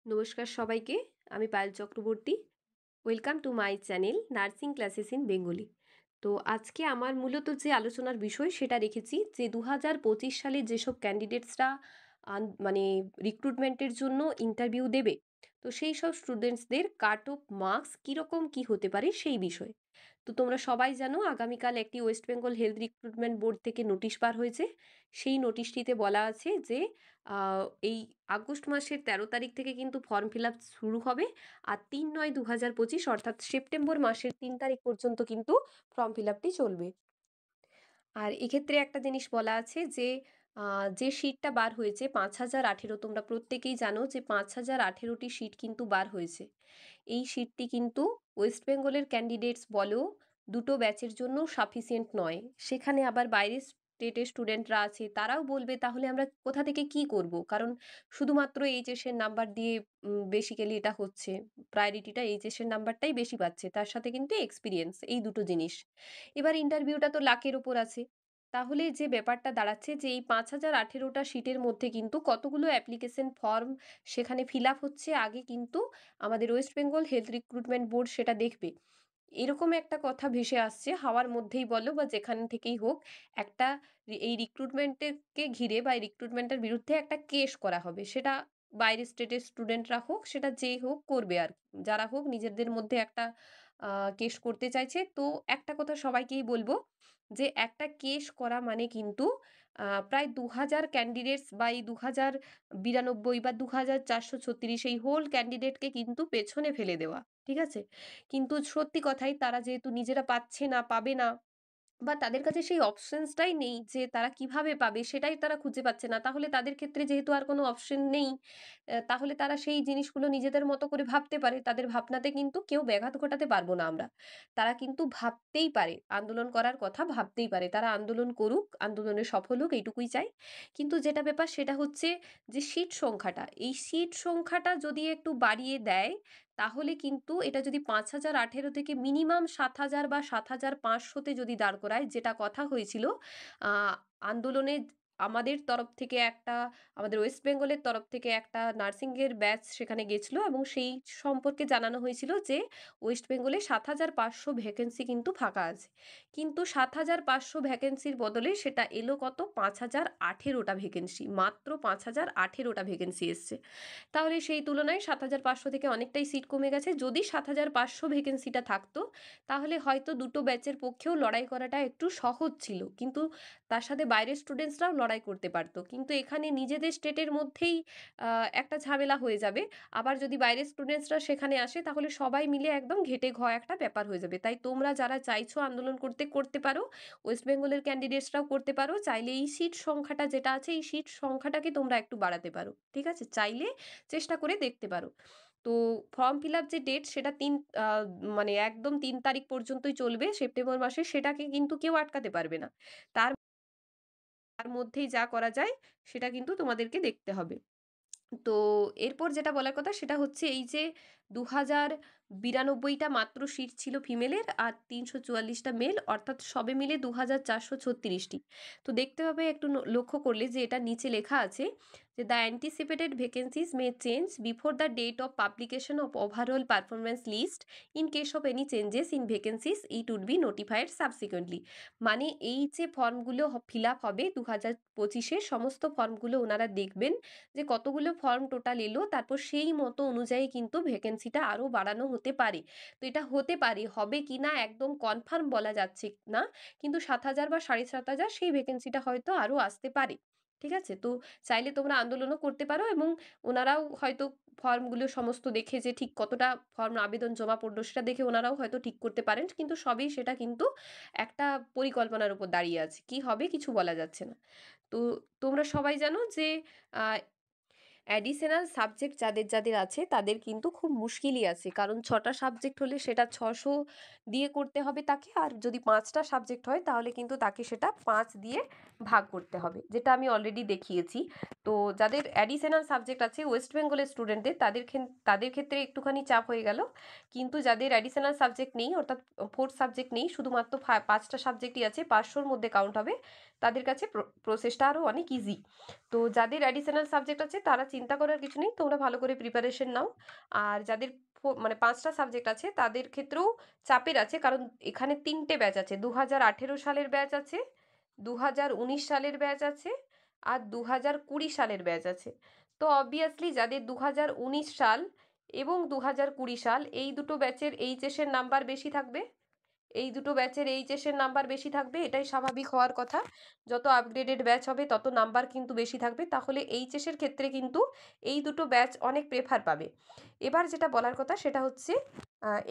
নমস্কার সবাইকে। আমি Payel Chakraborty. Welcome to my channel nursing classes in Bengali. তো আজকে আমার মূলত যে আলোচনার বিষয় সেটা রেখেছি যে 2025 সালে যেসব ক্যান্ডিডেটসরা মানে রিক্রুটমেন্টের জন্য ইন্টারভিউ দেবে, তো সেই সব স্টুডেন্টসদের কাট অফ মার্কস কীরকম কী হতে পারে সেই বিষয়ে। তো তোমরা সবাই জানো আগামীকাল একটি West Bengal health recruitment board থেকে নোটিশ বার হয়েছে। সেই নোটিশটিতে বলা আছে যে এই আগস্ট মাসের 13 তারিখ থেকে কিন্তু ফর্ম ফিল আপ শুরু হবে। আর 3/9/2025 অর্থাৎ সেপ্টেম্বর মাসের 3 তারিখ পর্যন্ত কিন্তু ফর্ম ফিল আপটি চলবে। আর এক্ষেত্রে একটা জিনিস বলা আছে যে যে সিটটা বার হয়েছে 5018, তোমরা প্রত্যেকেই জানো যে 5018টি সিট কিন্তু বার হয়েছে। এই সিটটি কিন্তু ওয়েস্ট বেঙ্গলের ক্যান্ডিডেটস বলো দুটো ব্যাচের জন্য সাফিসিয়েন্ট নয়। সেখানে আবার বাইরের স্টেটের স্টুডেন্টরা আছে, তারাও বলবে তাহলে আমরা কোথা থেকে কি করব, কারণ শুধুমাত্র এইচএসের নাম্বার দিয়ে বেসিক্যালি এটা হচ্ছে, প্রায়োরিটিটা এইচএসের নাম্বারটাই বেশি পাচ্ছে, তার সাথে কিন্তু এক্সপিরিয়েন্স, এই দুটো জিনিস। এবার ইন্টারভিউটা তো লাখের ওপর আছে। তাহলে যে ব্যাপারটা দাঁড়াচ্ছে যে এই 5018টা সিটের মধ্যে কিন্তু কতগুলো অ্যাপ্লিকেশন ফর্ম সেখানে ফিল আপ হচ্ছে, আগে কিন্তু আমাদের West Bengal health recruitment board সেটা দেখবে। এরকম একটা কথা ভেসে আসছে হাওয়ার মধ্যেই বলো বা যেখান থেকেই হোক, একটা এই রিক্রুটমেন্টকে ঘিরে বা এই রিক্রুটমেন্টের বিরুদ্ধে একটা কেস করা হবে। সেটা বাইরের স্টেটের স্টুডেন্টরা হোক, সেটা যেই হোক করবে আর কি। যারা হোক নিজেদের মধ্যে একটা কেস করতে চাইছে। তো একটা কথা সবাইকেই বলবো যে একটা কেস করা মানে কিন্তু প্রায় 2000 ক্যান্ডিডেটস বা এই 2092 বা 2436 এই হোল ক্যান্ডিডেটকে কিন্তু পেছনে ফেলে দেওয়া। ঠিক আছে? কিন্তু সত্যি কথাই তারা যেহেতু নিজেরা পাচ্ছে না, পাবে না, বা তাদের কাছে সেই অপশনসটাই নেই যে তারা কিভাবে পাবে সেটাই তারা খুঁজে পাচ্ছে না। তাহলে তাদের ক্ষেত্রে যেহেতু আর কোনো অপশন নেই, তাহলে তারা সেই জিনিসগুলো নিজেদের মতো করে ভাবতে পারে। তাদের ভাবনাতে কিন্তু কেউ ব্যাঘাত ঘটাতে পারবো না আমরা। তারা কিন্তু ভাবতেই পারে, আন্দোলন করার কথা ভাবতেই পারে। তারা আন্দোলন করুক, আন্দোলনে সফল হোক, এইটুকুই চাই। কিন্তু যেটা ব্যাপার সেটা হচ্ছে যে সিট সংখ্যাটা, এই সিট সংখ্যাটা যদি একটু বাড়িয়ে দেয়, তাহলে কিন্তু এটা যদি 5018 থেকে মিনিমাম 7000 বা 7500 তে যদি দাঁড় করায়, যেটা কথা হয়েছিল আ আন্দোলনে আমাদের তরফ থেকে একটা, আমাদের ওয়েস্ট বেঙ্গলের তরফ থেকে একটা নার্সিংয়ের ব্যাচ সেখানে গেছিল এবং সেই সম্পর্কে জানানো হয়েছিল যে ওয়েস্ট বেঙ্গলে 7500 ভ্যাকেন্সি কিন্তু ফাঁকা আছে। কিন্তু 7500 ভ্যাকেন্সির বদলে সেটা এলো কত, 5018টা ভ্যাকেন্সি। মাত্র 5018টা ভ্যাকেন্সি এসছে। তাহলে সেই তুলনায় 7500 থেকে অনেকটাই সিট কমে গেছে। যদি 7500 ভ্যাকেন্সিটা থাকতো, তাহলে হয়তো দুটো ব্যাচের পক্ষেও লড়াই করাটা একটু সহজ ছিল। কিন্তু তার সাথে বাইরের স্টুডেন্টসরাও লড়াই করতে পারত। কিন্তু এখানে নিজেদের স্টেটের মধ্যেই একটা ঝামেলা হয়ে যাবে। আবার যদি বাইরের স্টুডেন্টসরা সেখানে আসে, তাহলে সবাই মিলে একদম ঘেঁটে ঘ একটা ব্যাপার হয়ে যাবে। তাই তোমরা যারা চাইছো আন্দোলন করতে, করতে পারো। ওয়েস্ট বেঙ্গলের ক্যান্ডিডেটসরাও করতে পারো। চাইলে এই সিট সংখ্যাটা যেটা আছে, এই সিট সংখ্যাটাকে তোমরা একটু বাড়াতে পারো। ঠিক আছে? চাইলে চেষ্টা করে দেখতে পারো। তো ফর্ম ফিল আপ যে ডেট সেটা আ মানে একদম ৩ তারিখ পর্যন্তই চলবে সেপ্টেম্বর মাসের, সেটাকে কিন্তু কেউ আটকাতে পারবে না। তার তার মধ্যেই যা করা যায় সেটা কিন্তু তোমাদেরকে দেখতে হবে। তো এরপর যেটা বলার কথা সেটা হচ্ছে এই যে 2092টা মাত্র সিট ছিল ফিমেলের আর 344টা মেল, অর্থাৎ সবে মিলে 2436টি। তো দেখতে হবে একটু লক্ষ্য করলে যে এটা নিচে লেখা আছে যে the anticipated vacancies may change before the date of publication of overall performance list. In case of any changes in vacancies it would be notified subsequently. মানে এই যে ফর্মগুলো ফিল আপ হবে 2025-এর সমস্ত ফর্মগুলো ওনারা দেখবেন যে কতগুলো ফর্ম টোটাল এলো, তারপর সেই মতো অনুযায়ী কিন্তু ভ্যাকেন্সিটা আরও বাড়ানো হতে পারে। তো এটা হতে পারে, হবে কি না একদম কনফার্ম বলা যাচ্ছে না, কিন্তু 7000 বা 7500 সেই ভ্যাকেন্সিটা হয়তো আরও আসতে পারে। ঠিক আছে? তো চাইলে তোমরা আন্দোলনও করতে পারো এবং ওনারাও হয়তো ফর্মগুলো সমস্ত দেখে যে ঠিক কতটা ফর্ম আবেদন জমা পড়লো সেটা দেখে ওনারাও হয়তো ঠিক করতে পারেন। কিন্তু সবই সেটা কিন্তু একটা পরিকল্পনার উপর দাঁড়িয়ে আছে। কি হবে কিছু বলা যাচ্ছে না। তো তোমরা সবাই জানো যে আ অ্যাডিশনাল সাবজেক্ট যাদের যাদের আছে তাদের কিন্তু খুব মুশকিলই আছে, কারণ 6টা সাবজেক্ট হলে সেটা 600 দিয়ে করতে হবে তাকে, আর যদি 5টা সাবজেক্ট হয় তাহলে কিন্তু তাকে সেটা 5 দিয়ে ভাগ করতে হবে, যেটা আমি অলরেডি দেখিয়েছি। তো যাদের অ্যাডিশনাল সাবজেক্ট আছে ওয়েস্ট বেঙ্গলের স্টুডেন্টদের, তাদের ক্ষেত্রে একটুখানি চাপ হয়ে গেল। কিন্তু যাদের অ্যাডিশনাল সাবজেক্ট নেই, অর্থাৎ 4 সাবজেক্ট নেই, শুধুমাত্র 5টা সাবজেক্টই আছে, 500-র মধ্যে কাউন্ট হবে, তাদের কাছে প্রসেসটা আরও অনেক ইজি। তো যাদের অ্যাডিশনাল সাবজেক্ট আছে তারা চিন্তা করার কিছু নেই, তোমরা ভালো করে প্রিপারেশন নাও। আর যাদের মানে 5টা সাবজেক্ট আছে তাদের ক্ষেত্রেও চাপের আছে, কারণ এখানে 3টে ব্যাচ আছে। 2018 সালের ব্যাচ আছে, 2019 সালের ব্যাচ আছে, আর 2020 সালের ব্যাচ আছে। তো অবভিয়াসলি যাদের 2019 সাল এবং 2020 সাল এই দুটো ব্যাচের এইচএসের নাম্বার বেশি থাকবে, এই দুটো ব্যাচের এইচএসের নাম্বার বেশি থাকবে, এটাই স্বাভাবিক হওয়ার কথা। যত আপগ্রেডেড ব্যাচ হবে তত নাম্বার কিন্তু বেশি থাকবে, তাহলে এইচএসের ক্ষেত্রে কিন্তু এই দুটো ব্যাচ অনেক প্রেফার পাবে। এবার যেটা বলার কথা সেটা হচ্ছে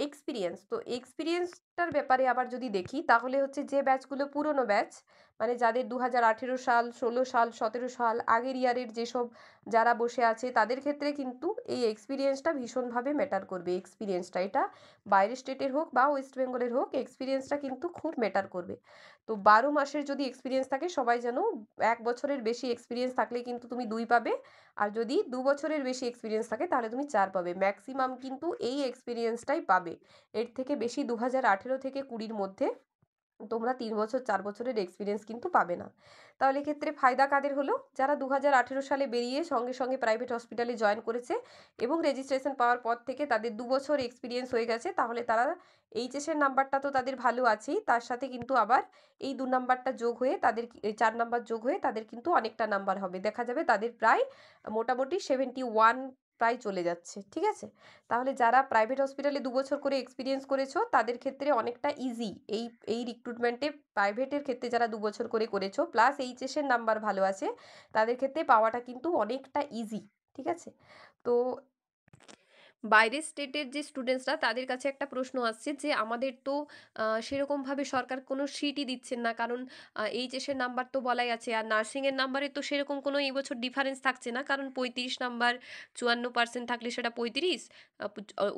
এক্সপিরিয়েন্স। তো এক্সপিরিয়েন্সটার ব্যাপারে আবার যদি দেখি তাহলে হচ্ছে যে ব্যাচগুলো পুরনো ব্যাচ, মানে যাদের 2018 সাল, 16 সাল, 17 সাল আগের ইয়ারের যেসব যারা বসে আছে তাদের ক্ষেত্রে কিন্তু এই এক্সপিরিয়েন্সটা ভীষণভাবে ম্যাটার করবে। এক্সপিরিয়েন্সটা এটা বাইরের স্টেটের হোক বা ওয়েস্ট বেঙ্গলের হোক, এক্সপিরিয়েন্সটা কিন্তু খুব ম্যাটার করবে। তো 12 মাসের যদি এক্সপিরিয়েন্স থাকে, সবাই জানো 1 বছরের বেশি এক্সপিরিয়েন্স থাকলে কিন্তু তুমি 2 পাবে, আর যদি 2 বছরের বেশি এক্সপিরিয়েন্স থাকে তাহলে তুমি 4 পাবে। ম্যাক্সিমাম কিন্তু এই এক্সপিরিয়েন্সটাই পাবে, এর থেকে বেশি 2018 থেকে 20-র মধ্যে তোমরা 3 বছর 4 বছরের এক্সপিরিয়েন্স কিন্তু পাবে না। তাহলে এক্ষেত্রে ফায়দা কাদের হলো? যারা 2018 সালে বেরিয়ে সঙ্গে সঙ্গে প্রাইভেট হসপিটালে জয়েন করেছে এবং রেজিস্ট্রেশন পাওয়ার পর থেকে তাদের 2 বছর এক্সপিরিয়েন্স হয়ে গেছে, তাহলে তারা এইচএসের নাম্বারটা তো তাদের ভালো আছেই, তার সাথে কিন্তু আবার এই 2 নাম্বারটা যোগ হয়ে তাদের 4 নাম্বার যোগ হয়ে তাদের কিন্তু অনেকটা নাম্বার হবে। দেখা যাবে তাদের প্রায় মোটামুটি 71 প্রায় চলে যাচ্ছে। ঠিক আছে? তাহলে যারা প্রাইভেট হসপিটালে 2 বছর করে এক্সপিরিয়েন্স করেছো তাদের ক্ষেত্রে অনেকটা ইজি এই রিক্রুটমেন্টে। প্রাইভেটের ক্ষেত্রে যারা 2 বছর করে করেছো প্লাস এইচএসের নাম্বার ভালো আছে, তাদের ক্ষেত্রে পাওয়াটা কিন্তু অনেকটা ইজি। ঠিক আছে? তো বাইরের স্টেটের যে স্টুডেন্টসরা তাদের কাছে একটা প্রশ্ন আসছে যে আমাদের তো সেরকমভাবে সরকার কোনো সিটই দিচ্ছেন না, কারণ এইচএসের নাম্বার তো বলাই আছে, আর নার্সিংয়ের নাম্বারে তো সেরকম কোনো এই বছর ডিফারেন্স থাকছে না, কারণ 35 নাম্বার 54% থাকলে সেটা 35,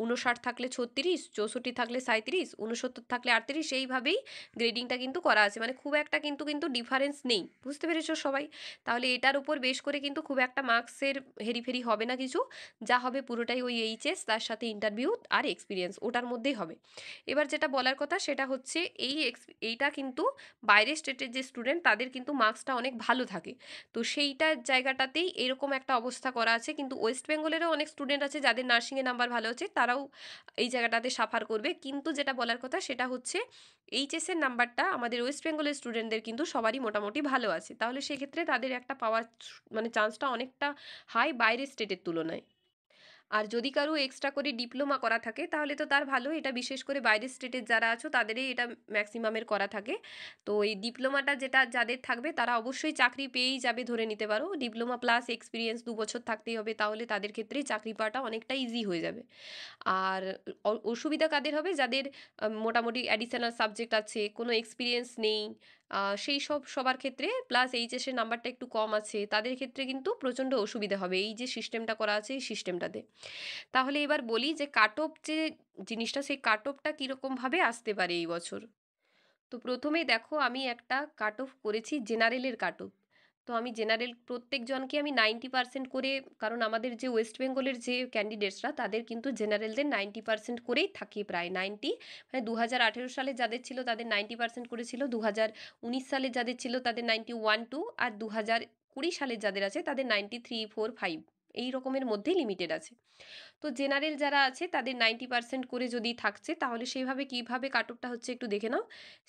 59 থাকলে 36, 64 থাকলে 37, 69 থাকলে 38, এইভাবেই গ্রেডিংটা কিন্তু করা আছে, মানে খুব একটা কিন্তু কিন্তু ডিফারেন্স নেই। বুঝতে পেরেছো সবাই? তাহলে এটার উপর বেশ করে কিন্তু খুব একটা মার্কসের হেরিফেরি হবে না কিছু, যা হবে পুরোটাই ওই এইচএস তার সাথে ইন্টারভিউ আর এক্সপিরিয়েন্স ওটার মধ্যেই হবে। এবার যেটা বলার কথা সেটা হচ্ছে এইটা কিন্তু বাইরের স্টেটের যে স্টুডেন্ট তাদের কিন্তু মার্কসটা অনেক ভালো থাকে, তো সেইটার জায়গাটাতেই এরকম একটা অবস্থা করা আছে। কিন্তু ওয়েস্ট বেঙ্গলেরও অনেক স্টুডেন্ট আছে যাদের নার্সিংয়ে নাম্বার ভালো আছে, তারাও এই জায়গাটাতে সাফার করবে। কিন্তু যেটা বলার কথা সেটা হচ্ছে এইচএসের নাম্বারটা আমাদের ওয়েস্ট বেঙ্গলের স্টুডেন্টদের কিন্তু সবারই মোটামুটি ভালো আছে, তাহলে সেক্ষেত্রে তাদের একটা পাওয়ার মানে চান্সটা অনেকটা হাই বাইরের স্টেটের তুলনায়। আর যদি কারো এক্সট্রা করে ডিপ্লোমা করা থাকে তাহলে তো তার ভালো, এটা বিশেষ করে বাইরের স্টেটের যারা আছো তাদেরই এটা ম্যাক্সিমামের করা থাকে। তো এই ডিপ্লোমাটা যেটা যাদের থাকবে তারা অবশ্যই চাকরি পেয়েই যাবে, ধরে নিতে পারো। ডিপ্লোমা প্লাস এক্সপিরিয়েন্স 2 বছর থাকতেই হবে, তাহলে তাদের ক্ষেত্রেই চাকরি পাওয়াটা অনেকটা ইজি হয়ে যাবে। আর অসুবিধা কাদের হবে? যাদের মোটামুটি অ্যাডিশনাল সাবজেক্ট আছে, কোনো এক্সপিরিয়েন্স নেই, সেই সব সবার ক্ষেত্রে প্লাস এইচএসের নাম্বারটা একটু কম আছে, তাদের ক্ষেত্রে কিন্তু প্রচণ্ড অসুবিধা হবে এই যে সিস্টেমটা করা আছে এই সিস্টেমটাতে। তাহলে এবার বলি যে কাট অফ যে জিনিসটা, সেই কাট অফটা কীরকমভাবে আসতে পারে এই বছর। তো প্রথমেই দেখো আমি একটা কাট অফ করেছি জেনারেলের কাট অফ। তো আমি জেনারেল প্রত্যেকজনকে আমি 90% করে, কারণ আমাদের যে ওয়েস্ট বেঙ্গলের যে ক্যান্ডিডেটসরা তাদের কিন্তু জেনারেলদের 90% করেই থাকে, প্রায় 90, মানে 2018 সালে যাদের ছিল তাদের 90% করেছিল, 2019 সালে যাদের ছিল তাদের 91-2, আর 2020 সালের যাদের আছে তাদের 93-4-5, এই রকমের মধ্যেই লিমিটেড আছে। তো জেনারেল যারা আছে তাদের 90% করে যদি থাকছে তাহলে সেইভাবে কীভাবে কাট অফটা হচ্ছে একটু দেখে নাও।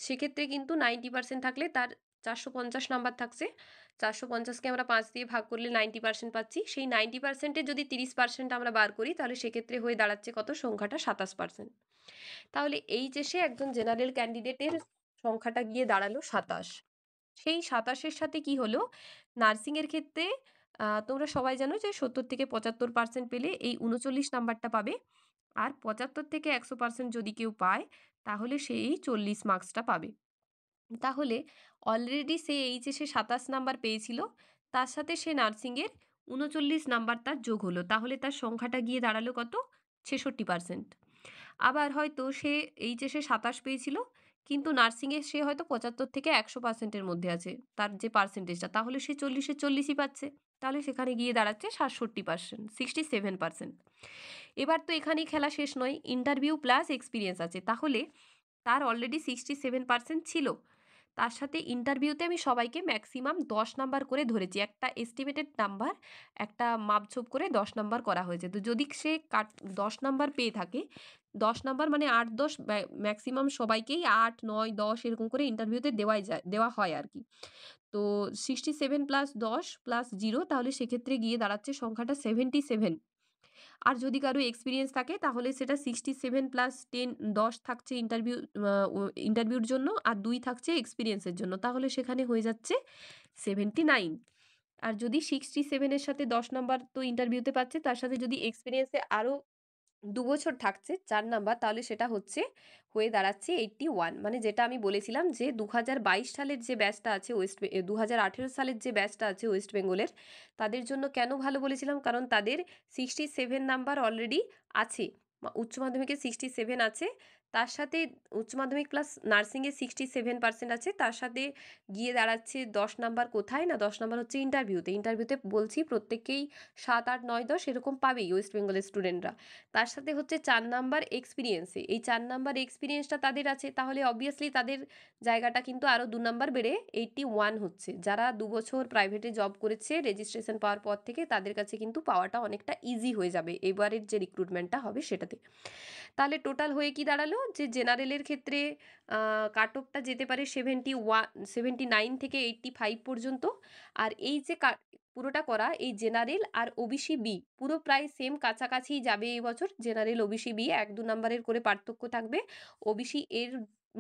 সেক্ষেত্রে কিন্তু 90% থাকলে তার 450 নাম্বার থাকছে। 450কে আমরা 5 দিয়ে ভাগ করলে 90% পাচ্ছি। সেই 90%-এর যদি 30% আমরা বার করি তাহলে সেক্ষেত্রে হয়ে দাঁড়াচ্ছে কত? সংখ্যাটা 27%। তাহলে এইচএসে একজন জেনারেল ক্যান্ডিডেটের সংখ্যাটা গিয়ে দাঁড়ালো 27। সেই 27-এর সাথে কি হলো? নার্সিংয়ের ক্ষেত্রে তোমরা সবাই জানো যে 70 থেকে 75% পেলে এই 39 নাম্বারটা পাবে। আর 75 থেকে 100% যদি কেউ পায় তাহলে সে এই 40 মার্কসটা পাবে। তাহলে অলরেডি সে এইচএসে 27 নাম্বার পেয়েছিল, তার সাথে সে নার্সিংয়ের 39 নাম্বার তার যোগ হলো, তাহলে তার সংখ্যাটা গিয়ে দাঁড়ালো কত? 66%। আবার হয়তো সে এইচএসে 27 পেয়েছিল কিন্তু নার্সিংয়ে সে হয়তো 75 থেকে 100%-এর মধ্যে আছে তার যে পার্সেন্টেজটা, তাহলে সে 40-এ 40ই পাচ্ছে, তাহলে সেখানে গিয়ে দাঁড়াচ্ছে 67%, 67%। এবার তো এখানেই খেলা শেষ নয়, ইন্টারভিউ প্লাস এক্সপিরিয়েন্স আছে, তাহলে তার অলরেডি 67% ছিল, তার সাথে ইন্টারভিউতে আমি সবাইকে ম্যাক্সিমাম 10 নাম্বার করে ধরেছি। একটা এস্টিমেটেড নাম্বার, একটা মাপঝোপ করে 10 নাম্বার করা হয়েছে। তো যদি সে 10 নাম্বার পেয়ে থাকে, 10 নাম্বার মানে 8-10, ম্যাক্সিমাম সবাইকেই 8, 9, 10 এরকম করে ইন্টারভিউতে দেওয়া হয় আর কি। তো 67 প্লাস 10 প্লাস 0, তাহলে সেক্ষেত্রে গিয়ে দাঁড়াচ্ছে সংখ্যাটা 77। আর যদি কারো এক্সপিরিয়েন্স থাকে তাহলে সেটা 67 প্লাস 10 থাকছে ইন্টারভিউর জন্য, আর 2 থাকছে এক্সপিরিয়েন্সের জন্য, তাহলে সেখানে হয়ে যাচ্ছে 79। আর যদি 67 এর সাথে 10 নাম্বার তো ইন্টারভিউতে পাচ্ছে, তার সাথে যদি এক্সপিরিয়েন্সে আরও 2 বছর থাকছে 4 নাম্বার, তাহলে সেটা হয়ে দাঁড়াচ্ছে 81। মানে যেটা আমি বলেছিলাম যে 2022 সালের যে ব্যাচটা আছে 2018 সালের যে ব্যাচটা আছে ওয়েস্ট বেঙ্গলের, তাদের জন্য কেন ভালো বলেছিলাম, কারণ তাদের 67 নাম্বার অলরেডি আছে, উচ্চ মাধ্যমিকে 67 আছে, তার সাথে উচ্চ মাধ্যমিক প্লাস নার্সিংয়ে 67% আছে, তার সাথে গিয়ে দাঁড়াচ্ছে 10 নাম্বার কোথায় না, 10 নাম্বার হচ্ছে ইন্টারভিউতে বলছি প্রত্যেককেই 7, 8, 9, 10 এরকম পাবেই ওয়েস্ট বেঙ্গলের স্টুডেন্টরা। তার সাথে হচ্ছে 4 নাম্বার এক্সপিরিয়েন্সে, এই 4 নাম্বার এক্সপিরিয়েন্সটা তাদের আছে, তাহলে অবভিয়াসলি তাদের জায়গাটা কিন্তু আরও 2 নাম্বার বেড়ে 81 হচ্ছে। যারা 2 বছর প্রাইভেটে জব করেছে রেজিস্ট্রেশন পাওয়ার পর থেকে, তাদের কাছে কিন্তু পাওয়াটা অনেকটা ইজি হয়ে যাবে এবারের যে রিক্রুটমেন্টটা হবে সেটাতে। তাহলে টোটাল হয়ে কি দাঁড়ালো, যে জেনারেলের ক্ষেত্রে কাট অফটা যেতে পারে 79 থেকে 85 পর্যন্ত। আর এই যে পুরোটা করা, এই জেনারেল আর ওবিসি বি পুরো প্রায় সেম কাছাকাছি যাবে এই বছর। জেনারেল ওবিসি বি 1-2 নাম্বারের করে পার্থক্য থাকবে, ওবিসি এর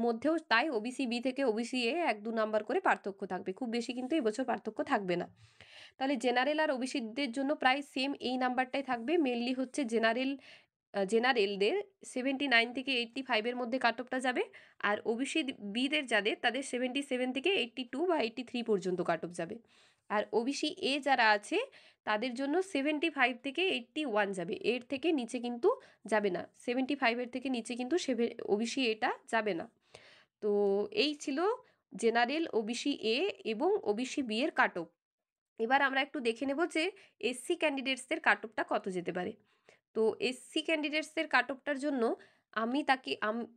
মধ্যেও তাই, ওবিসি বি থেকে ওবিসি এ 1-2 নাম্বার করে পার্থক্য থাকবে, খুব বেশি কিন্তু এবছর পার্থক্য থাকবে না। তাহলে জেনারেল আর ওবিসিদের জন্য প্রায় সেম এই নাম্বারটাই থাকবে। মেনলি হচ্ছে জেনারেলদের 79 থেকে 85 এর মধ্যে কাট অফটা যাবে, আর ওবিসি বিদের তাদের 77 থেকে 82 বা 83 পর্যন্ত কাট অফ যাবে। আর ওবিসি এ যারা আছে তাদের জন্য 75 থেকে 81 যাবে, এর থেকে নিচে কিন্তু যাবে না, 75 এর থেকে নিচে কিন্তু ওবিসি এটা যাবে না। তো এই ছিল জেনারেল, ওবিসি এ এবং ওবিসি বি এর কাট অফ। এবার আমরা একটু দেখে নেব যে এসসি ক্যান্ডিডেটসদের কাট অফটা কত যেতে পারে। তো এসসি ক্যান্ডিডেটসদের কাট অফটার জন্য আমি তাকে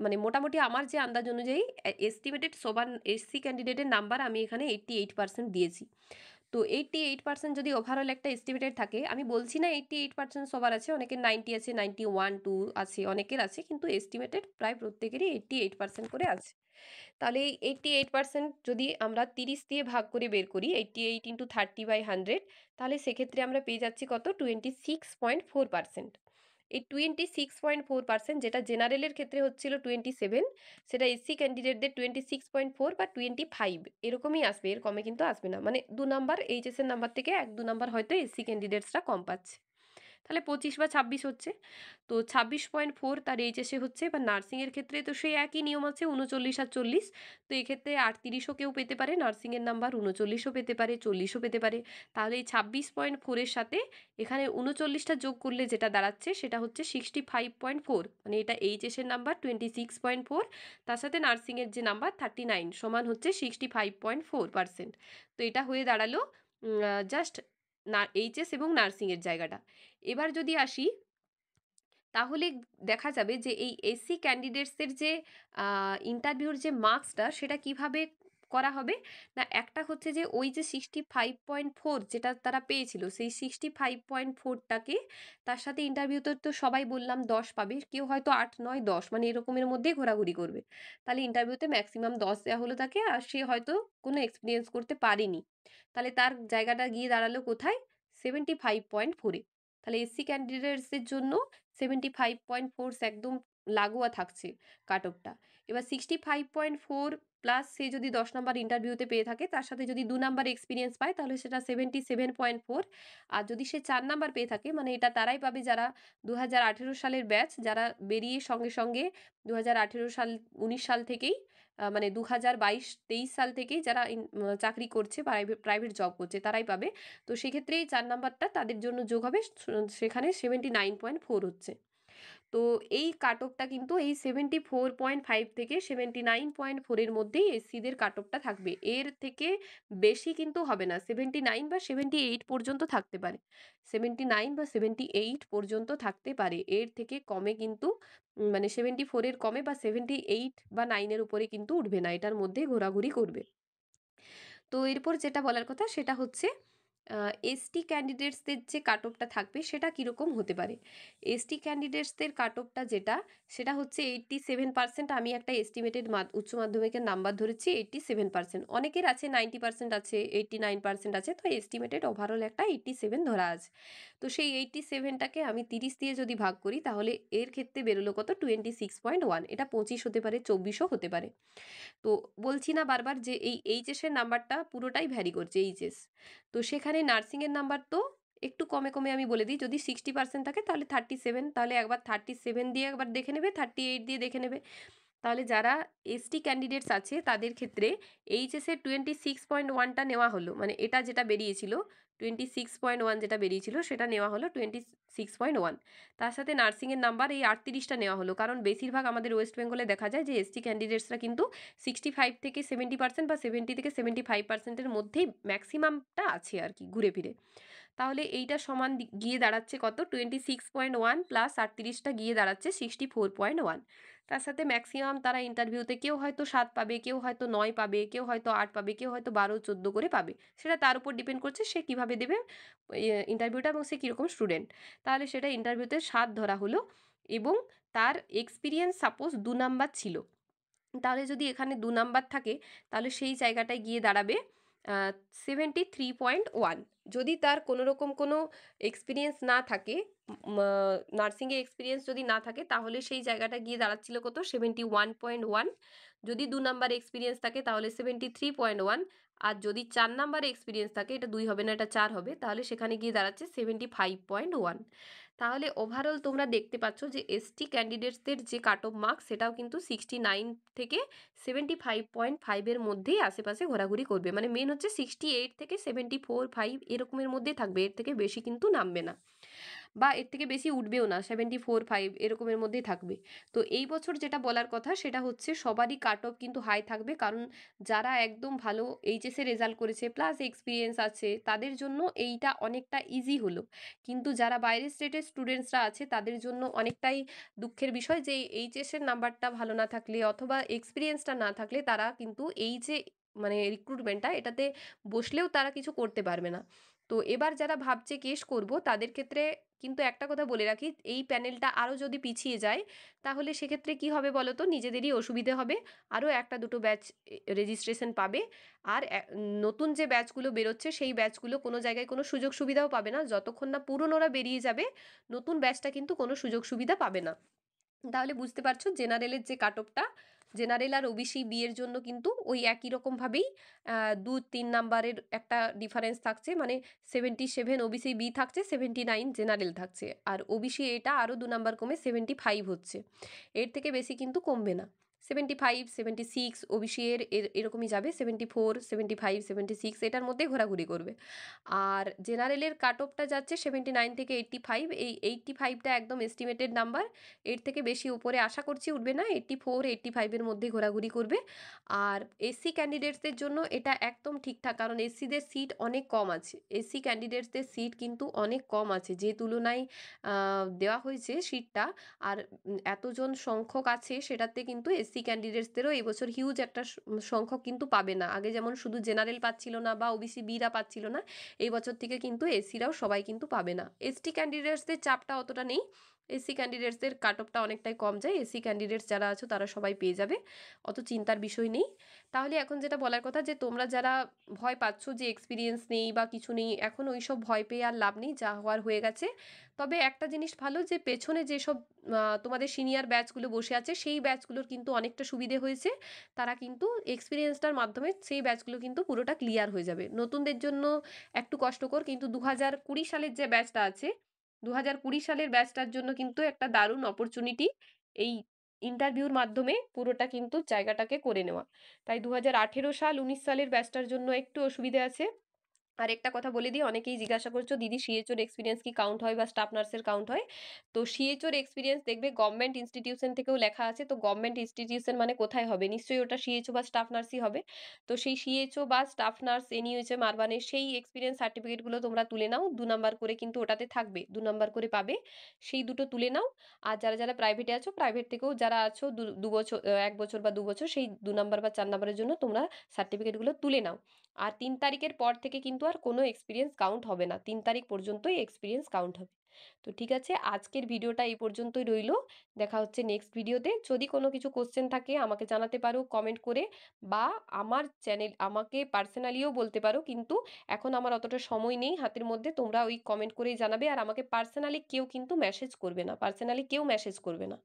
মানে মোটামুটি আমার যে আন্দাজ অনুযায়ী এস্টিমেটেড সবার এসসি ক্যান্ডিডেটের নাম্বার আমি এখানে 88% দিয়েছি। তো 88% যদি ওভারঅল একটা এস্টিমেটেড থাকে, আমি বলছি না 88% সবার আছে, অনেকের 90 আছে, 91, 2 আছে, অনেকের আছে, কিন্তু এস্টিমেটেড প্রায় প্রত্যেকেরই 88% করে আছে। তাহলে এই 88% যদি আমরা 30 দিয়ে ভাগ করে বের করি, 88 ইন্টু 30/100, তাহলে সেক্ষেত্রে আমরা পেয়ে যাচ্ছি কত, 26.4%। এই 26.4%, যেটা জেনারেলের ক্ষেত্রে হচ্ছিল 27, সেটা এসসি ক্যান্ডিডেটদের 26.4 বা 25 এরকমই আসবে, এর কমে কিন্তু আসবে না। মানে 2 নাম্বার এইচএসের নাম্বার থেকে 1-2 নাম্বার হয়তো এসসি ক্যান্ডিডেটসরা কম পাচ্ছে, তাহলে 25 বা 26 হচ্ছে। তো 26.4 তার এইচএসে হচ্ছে। বা নার্সিংয়ের ক্ষেত্রে তো সেই একই নিয়ম আছে, 39 আর 40। তো এক্ষেত্রে 38ও কেউ পেতে পারে নার্সিংয়ের নাম্বার, 39ও পেতে পারে, 40ও পেতে পারে। তাহলে এই 26.4-এর সাথে এখানে 39টা যোগ করলে যেটা দাঁড়াচ্ছে সেটা হচ্ছে 65.4, মানে এটা এইচএসের নাম্বার 26.4, তার সাথে নার্সিংয়ের যে নাম্বার 39 সমান হচ্ছে 65.4%। তো এটা হয়ে দাঁড়ালো জাস্ট না এইচএস এবং নার্সিংয়ের জায়গাটা। এবার যদি আসি, তাহলে দেখা যাবে যে এই এসসি ক্যান্ডিডেটসদের যে ইন্টারভিউর যে মার্কসটা সেটা কিভাবে করা হবে না, একটা হচ্ছে যে ওই যে 65.4 যেটা তারা পেয়েছিল, সেই 65.4টাকে তার সাথে ইন্টারভিউতে তো সবাই বললাম 10 পাবে, কেউ হয়তো 8, 9, 10 মানে এরকমের মধ্যেই ঘোরাঘুরি করবে। তাহলে ইন্টারভিউতে ম্যাক্সিমাম 10 দেওয়া হলো তাকে, আর সে হয়তো কোনো এক্সপিরিয়েন্স করতে পারেনি, তাহলে তার জায়গাটা গিয়ে দাঁড়ালো কোথায়, 75.4-এ। তাহলে এসসি ক্যান্ডিডেটসদের জন্য 75.4 একদম লাগোয়া থাকছে কাট অফটা। এবার 65.4 প্লাস সে যদি 10 নাম্বার ইন্টারভিউতে পেয়ে থাকে, তার সাথে যদি 2 নাম্বার এক্সপিরিয়েন্স পায়, তাহলে সেটা 77.4। আর যদি সে 4 নাম্বার পেয়ে থাকে, মানে এটা তারাই পাবে যারা 2018 সালের ব্যাচ, যারা বেরিয়ে সঙ্গে সঙ্গে 2018 সাল 19 সাল থেকেই মানে 2022-23 সাল থেকেই যারা চাকরি করছে, প্রাইভেট জব করছে, তারাই পাবে। তো সেক্ষেত্রে এই 4 নাম্বারটা তাদের জন্য যোগ হবে, সেখানে 79.4 হচ্ছে। তো এই কাট অফটা কিন্তু এই 74.5 থেকে 79.4 এর মধ্যেই এসসিদের কাট অফটা থাকবে। এর থেকে বেশি কিন্তু হবে না। 79 বা 78 পর্যন্ত থাকতে পারে। 79 বা 78 পর্যন্ত থাকতে পারে। এর থেকে কমে কিন্তু মানে 74 এর কমে বা 78 বা 9 এর উপরে কিন্তু উঠবে না। এটার মধ্যেই ঘোরাঘুরি করবে। তো এরপর যেটা বলার কথা সেটা হচ্ছে এসটি ক্যান্ডিডেটসদের যে কাট অফটা থাকবে সেটা কীরকম হতে পারে। এসটি ক্যান্ডিডেটসদের কাট অফটা যেটা সেটা হচ্ছে 87%। আমি একটা এস্টিমেটেড উচ্চ মাধ্যমিকের নাম্বার ধরেছি 87%। অনেকের আছে 90% আছে, 89% আছে, তো এস্টিমেটেড ওভারঅল একটা 87 ধরা আছে। তো সেই 87টাকে আমি 30 দিয়ে যদি ভাগ করি তাহলে এর ক্ষেত্রে বেরোলো কত 26.1। এটা 25 হতে পারে, 24ও হতে পারে। তো বলছি না বারবার যে এই এইচএসের নাম্বারটা পুরোটাই ভ্যারি করছে এইচএস। তো সেখানে নার্সিংয়ের নাম্বার তো একটু কমে কমে আমি বলে দিই, যদি 60% থাকে তাহলে 37, তাহলে একবার 37 দিয়ে একবার দেখে নেবে, 38 দিয়ে দেখে নেবে। তাহলে যারা এসটি ক্যান্ডিডেটস আছে তাদের ক্ষেত্রে এইচএসের 26.1টা নেওয়া হলো, মানে এটা যেটা বেরিয়েছিল 26.1 যেটা বেরিয়েছিল সেটা নেওয়া হলো 26.1। তার সাথে নার্সিংয়ের নাম্বার এই 38টা নেওয়া হলো, কারণ বেশিরভাগ আমাদের ওয়েস্ট বেঙ্গলে দেখা যায় যে এসটি ক্যান্ডিডেটসরা কিন্তু 65 থেকে 70% বা 70 থেকে 75%-এর মধ্যেই ম্যাক্সিমামটা আছে আর কি ঘুরে ফিরে। তাহলে এইটা সমান গিয়ে দাঁড়াচ্ছে কত 26.1 প্লাস 38টা গিয়ে দাঁড়াচ্ছে 64.1। তার সাথে ম্যাক্সিমাম তারা ইন্টারভিউতে কেউ হয়তো 7 পাবে, কেউ হয়তো 9 পাবে, কেউ হয়তো 8 পাবে, কেউ হয়তো 12 14 করে পাবে। সেটা তার উপর ডিপেন্ড করছে সে কীভাবে দেবে ইন্টারভিউটা এবং সে কীরকম স্টুডেন্ট। তাহলে সেটা ইন্টারভিউতে 7 ধরা হলো এবং তার এক্সপিরিয়েন্স সাপোজ 2 নাম্বার ছিল। তাহলে যদি এখানে 2 নাম্বার থাকে তাহলে সেই জায়গাটায় গিয়ে দাঁড়াবে 73.1। যদি তার কোনো রকম কোনো এক্সপিরিয়েন্স না থাকে, নার্সিংয়ে এক্সপিরিয়েন্স যদি না থাকে তাহলে সেই জায়গাটা গিয়ে দাঁড়াচ্ছিল কত 71.1। যদি 2 নাম্বার এক্সপিরিয়েন্স থাকে তাহলে 73.1। আর যদি 4 নাম্বার এক্সপিরিয়েন্স থাকে, এটা 2 হবে না, এটা 4 হবে, তাহলে সেখানে গিয়ে দাঁড়াচ্ছে 75.1। তাহলে ওভারঅল তোমরা দেখতে পাচ্ছ যে এসটি ক্যান্ডিডেটসদের যে কাট অফ মার্কস সেটাও কিন্তু 69 থেকে 75.5 এর মধ্যেই আশেপাশে ঘোরাঘুরি করবে। মানে মেন হচ্ছে 68 থেকে 74-5 এরকমের মধ্যেই থাকবে, এর থেকে বেশি কিন্তু নামবে না বা এর থেকে বেশি উঠবেও না, 74-5 এরকমের মধ্যেই থাকবে। তো এই বছর যেটা বলার কথা সেটা হচ্ছে সবারই কাট অফ কিন্তু হাই থাকবে, কারণ যারা একদম ভালো এইচএসে রেজাল্ট করেছে প্লাস এক্সপিরিয়েন্স আছে তাদের জন্য এইটা অনেকটা ইজি হলো। কিন্তু যারা বাইরের স্টেটের স্টুডেন্টসরা আছে তাদের জন্য অনেকটাই দুঃখের বিষয় যে এইচএসের নাম্বারটা ভালো না থাকলে অথবা এক্সপিরিয়েন্সটা না থাকলে তারা কিন্তু এই যে মানে রিক্রুটমেন্টটা এটাতে বসলেও তারা কিছু করতে পারবে না। তো এবার যারা ভাবছে কেস করব তাদের ক্ষেত্রে কিন্তু একটা কথা বলে রাখি, এই প্যানেলটা আরও যদি পিছিয়ে যায় তাহলে সেক্ষেত্রে কি হবে বলো তো, নিজেদেরই অসুবিধে হবে। আরও একটা দুটো ব্যাচ রেজিস্ট্রেশন পাবে, আর নতুন যে ব্যাচগুলো বেরোচ্ছে সেই ব্যাচগুলো কোনো জায়গায় কোনো সুযোগ সুবিধাও পাবে না। যতক্ষণ না পুরনোরা বেরিয়ে যাবে নতুন ব্যাচটা কিন্তু কোনো সুযোগ সুবিধা পাবে না। তাহলে বুঝতে পারছো জেনারেলের যে কাট অফটা, জেনারেল আর ওবিসি বি এর জন্য কিন্তু ওই একই রকমভাবেই 2-3 নাম্বারের একটা ডিফারেন্স থাকছে, মানে 77 ওবিসি বি থাকছে, 79 জেনারেল থাকছে, আর ওবিসি এটা আরও 2 নাম্বার কমে 75 হচ্ছে। এর থেকে বেশি কিন্তু কমবে না। 75, 76 ওবিসি এরকমই যাবে, 74, 75, 76 এটার মধ্যে ঘোরাঘুরি করবে। আর জেনারেলের কাট অফটা যাচ্ছে 79 থেকে 85। এই 85টা একদম এস্টিমেটেড নাম্বার, এর থেকে বেশি উপরে আশা করছি উঠবে না, 84, 85-এর মধ্যে ঘোরাঘুরি করবে। আর এসসি ক্যান্ডিডেটসদের জন্য এটা একদম ঠিকঠাক, কারণ এসসিদের সিট অনেক কম আছে। এসসি ক্যান্ডিডেটসদের সিট কিন্তু অনেক কম আছে যে তুলনায় দেওয়া হয়েছে সিটটা, আর এতজন সংখ্যক আছে সেটাতে কিন্তু এসসি ক্যান্ডিডেটসদেরও এবছর হিউজ একটা সংখ্যক কিন্তু পাবে না। আগে যেমন শুধু জেনারেল পাচ্ছিল না বা ওবিসি বিরা পাচ্ছিল না, এই বছর থেকে কিন্তু এসসিরাও সবাই কিন্তু পাবে না। এসটি ক্যান্ডিডেটসদের চাপটা অতটা নেই, এসসি ক্যান্ডিডেটসদের কাট অফটা অনেকটাই কম যায়, এসসি ক্যান্ডিডেটস যারা আছো তারা সবাই পেয়ে যাবে, অত চিন্তার বিষয় নেই। তাহলে এখন যেটা বলার কথা যে তোমরা যারা ভয় পাচ্ছ যে এক্সপিরিয়েন্স নেই বা কিছু নেই, এখন ওই সব ভয় পেয়ে আর লাভ নেই, যা হওয়ার হয়ে গেছে। তবে একটা জিনিস ভালো যে পেছনে যেসব তোমাদের সিনিয়র ব্যাচগুলো বসে আছে সেই ব্যাচগুলোর কিন্তু অনেকটা সুবিধে হয়েছে, তারা কিন্তু এক্সপিরিয়েন্সটার মাধ্যমে সেই ব্যাচগুলো কিন্তু পুরোটা ক্লিয়ার হয়ে যাবে। নতুনদের জন্য একটু কষ্টকর, কিন্তু 2020 সালের যে ব্যাচটা আছে, 2020 সালের ব্যাচটার জন্য কিন্তু একটা দারুণ অপরচুনিটি এই ইন্টারভিউর মাধ্যমে পুরোটা কিন্তু জায়গাটাকে করে নেওয়া। তাই 2018 সাল 19 সালের ব্যাচটার জন্য একটু অসুবিধে আছে, আরেকটা কথা বলে দিই, অনেকেই জিজ্ঞাসা করছো দিদি সিএইচওর এক্সপিরিয়েন্স কি কাউন্ট হয় বা স্টাফ নার্সের কাউন্ট হয়? তো সিএইচওর এক্সপিরিয়েন্স দেখবে গভর্নমেন্ট ইনস্টিটিউশন থেকেও লেখা আছে, তো গভর্নমেন্ট ইনস্টিটিউশন মানে কোথায় হবে? নিশ্চয়ই ওটা সিএইচও বা স্টাফ নার্সই হবে। তো সেই সিএইচও বা স্টাফ নার্স, এনইউএচএম, আরবানের সেই এক্সপিরিয়েন্স সার্টিফিকেটগুলো তোমরা তুলে নাও, 2 নাম্বার করে কিন্তু ওটাতে থাকবে, 2 নাম্বার করে পাবে। সেই দুটো তুলে নাও। আর যারা যারা প্রাইভেটে আছো, প্রাইভেট থেকেও যারা আছো দু বছর, 1 বছর বা 2 বছর, সেই 2 নাম্বার বা 4 নাম্বারের জন্য তোমরা সার্টিফিকেটগুলো তুলে নাও। আর 3 তারিখের পর থেকে কিন্তু আর কোনো এক্সপিরিয়েন্স কাউন্ট হবে না, 3 তারিখ পর্যন্তই এক্সপিরিয়েন্স কাউন্ট হবে। তো ঠিক আছে, আজকের ভিডিওটা এই পর্যন্তই রইলো। দেখা হচ্ছে নেক্সট ভিডিওতে। যদি কোনো কিছু কোশ্চেন থাকে আমাকে জানাতে পারো কমেন্ট করে, বা আমার চ্যানেল আমাকে পার্সোনালিও বলতে পারো, কিন্তু এখন আমার অতটা সময় নেই হাতের মধ্যে, তোমরা ওই কমেন্ট করেই জানাবে। আর আমাকে পার্সোনালি কেউ কিন্তু মেসেজ করবে না, পার্সোনালি কেউ মেসেজ করবে না।